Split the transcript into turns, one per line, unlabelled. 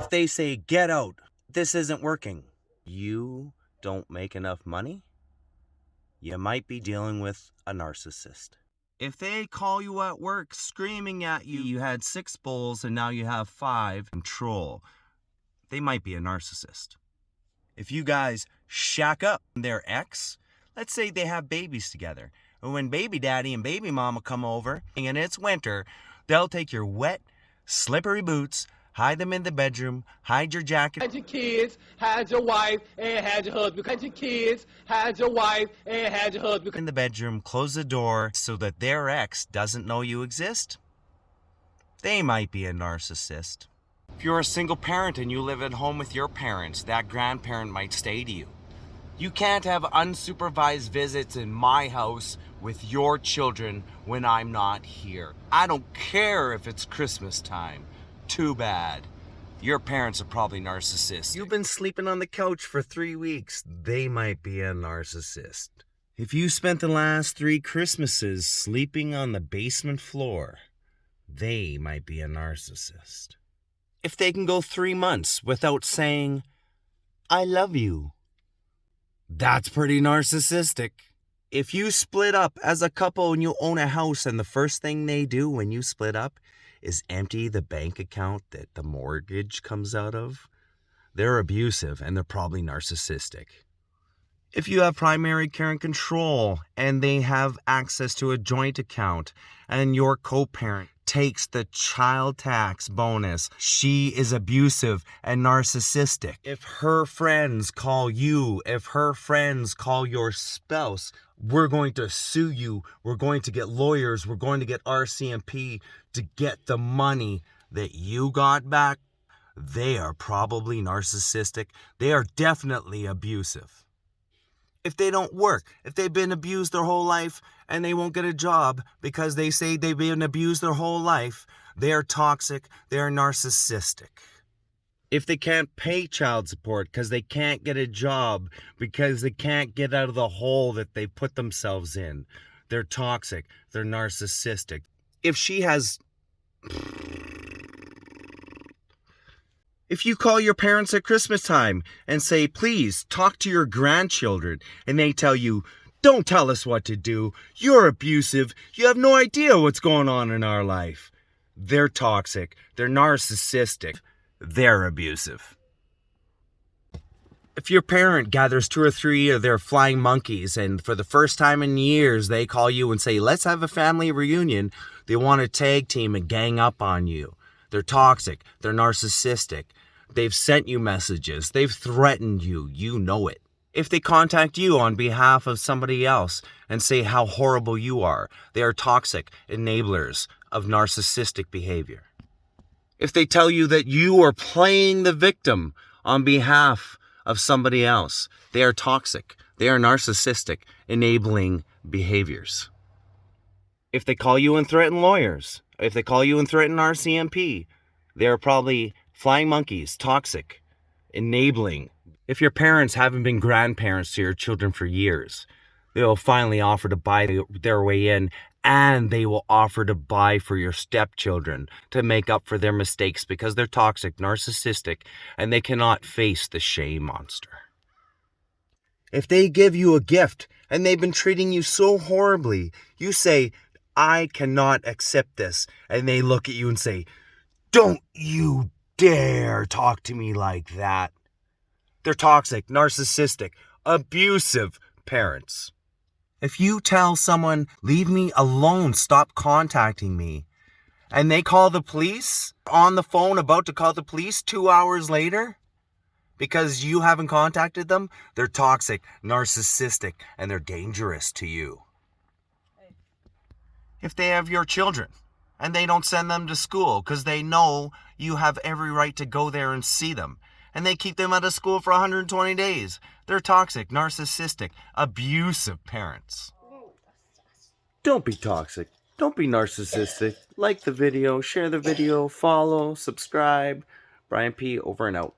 If they say, get out, this isn't working, you don't make enough money, you might be dealing with a narcissist. If they call you at work screaming at you, you had 6 bowls and now you have 5, control, they might be a narcissist. If you guys shack up their ex, let's say they have babies together, and when baby daddy and baby mama come over and it's winter, they'll take your wet, slippery boots, hide them in the bedroom, hide your jacket.
Hide your kids, hide your wife, and hide your husband. Hide your kids, hide your wife, and hide your husband.
In the bedroom, close the door so that their ex doesn't know you exist. They might be a narcissist. If you're a single parent and you live at home with your parents, that grandparent might stay to you. You can't have unsupervised visits in my house with your children when I'm not here. I don't care if it's Christmas time. Too bad. Your parents are probably narcissists. You've been sleeping on the couch for 3 weeks. They might be a narcissist. If you spent the last 3 Christmases sleeping on the basement floor, they might be a narcissist. If they can go 3 months without saying, I love you, that's pretty narcissistic. If you split up as a couple and you own a house and the first thing they do when you split up is empty the bank account that the mortgage comes out of, they're abusive and they're probably narcissistic. If you have primary care and control and they have access to a joint account and your co-parent takes the child tax bonus, she is abusive and narcissistic. If her friends call you, if her friends call your spouse, we're going to sue you, we're going to get lawyers, we're going to get RCMP to get the money that you got back, they are probably narcissistic. They are definitely abusive. If they don't work, if they've been abused their whole life and they won't get a job because they say they've been abused their whole life, they are toxic, they are narcissistic. If they can't pay child support because they can't get a job, because they can't get out of the hole that they put themselves in, they're toxic, they're narcissistic. If you call your parents at Christmas time and say, please talk to your grandchildren, and they tell you, don't tell us what to do, you're abusive, you have no idea what's going on in our life, they're toxic, they're narcissistic, they're abusive. If your parent gathers 2 or 3 of their flying monkeys and for the first time in years they call you and say, let's have a family reunion, they want to tag team and gang up on you. They're toxic, they're narcissistic, they've sent you messages, they've threatened you, you know it. If they contact you on behalf of somebody else and say how horrible you are, they are toxic enablers of narcissistic behavior. If they tell you that you are playing the victim on behalf of somebody else, they are toxic. They are narcissistic, enabling behaviors. If they call you and threaten lawyers, if they call you and threaten RCMP, they are probably flying monkeys, toxic, enabling. If your parents haven't been grandparents to your children for years, they will finally offer to buy their way in, and they will offer to buy for your stepchildren to make up for their mistakes because they're toxic, narcissistic, and they cannot face the shame monster. If they give you a gift and they've been treating you so horribly, you say, I cannot accept this. And they look at you and say, don't you dare talk to me like that. They're toxic, narcissistic, abusive parents. If you tell someone, leave me alone, stop contacting me, and they call the police on the phone, about to call the police 2 hours later, because you haven't contacted them, they're toxic, narcissistic, and they're dangerous to you. If they have your children and they don't send them to school because they know you have every right to go there and see them, and they keep them out of school for 120 days, they're toxic, narcissistic, abusive parents. Don't be toxic. Don't be narcissistic. Like the video, share the video, follow, subscribe. Brian P. over and out.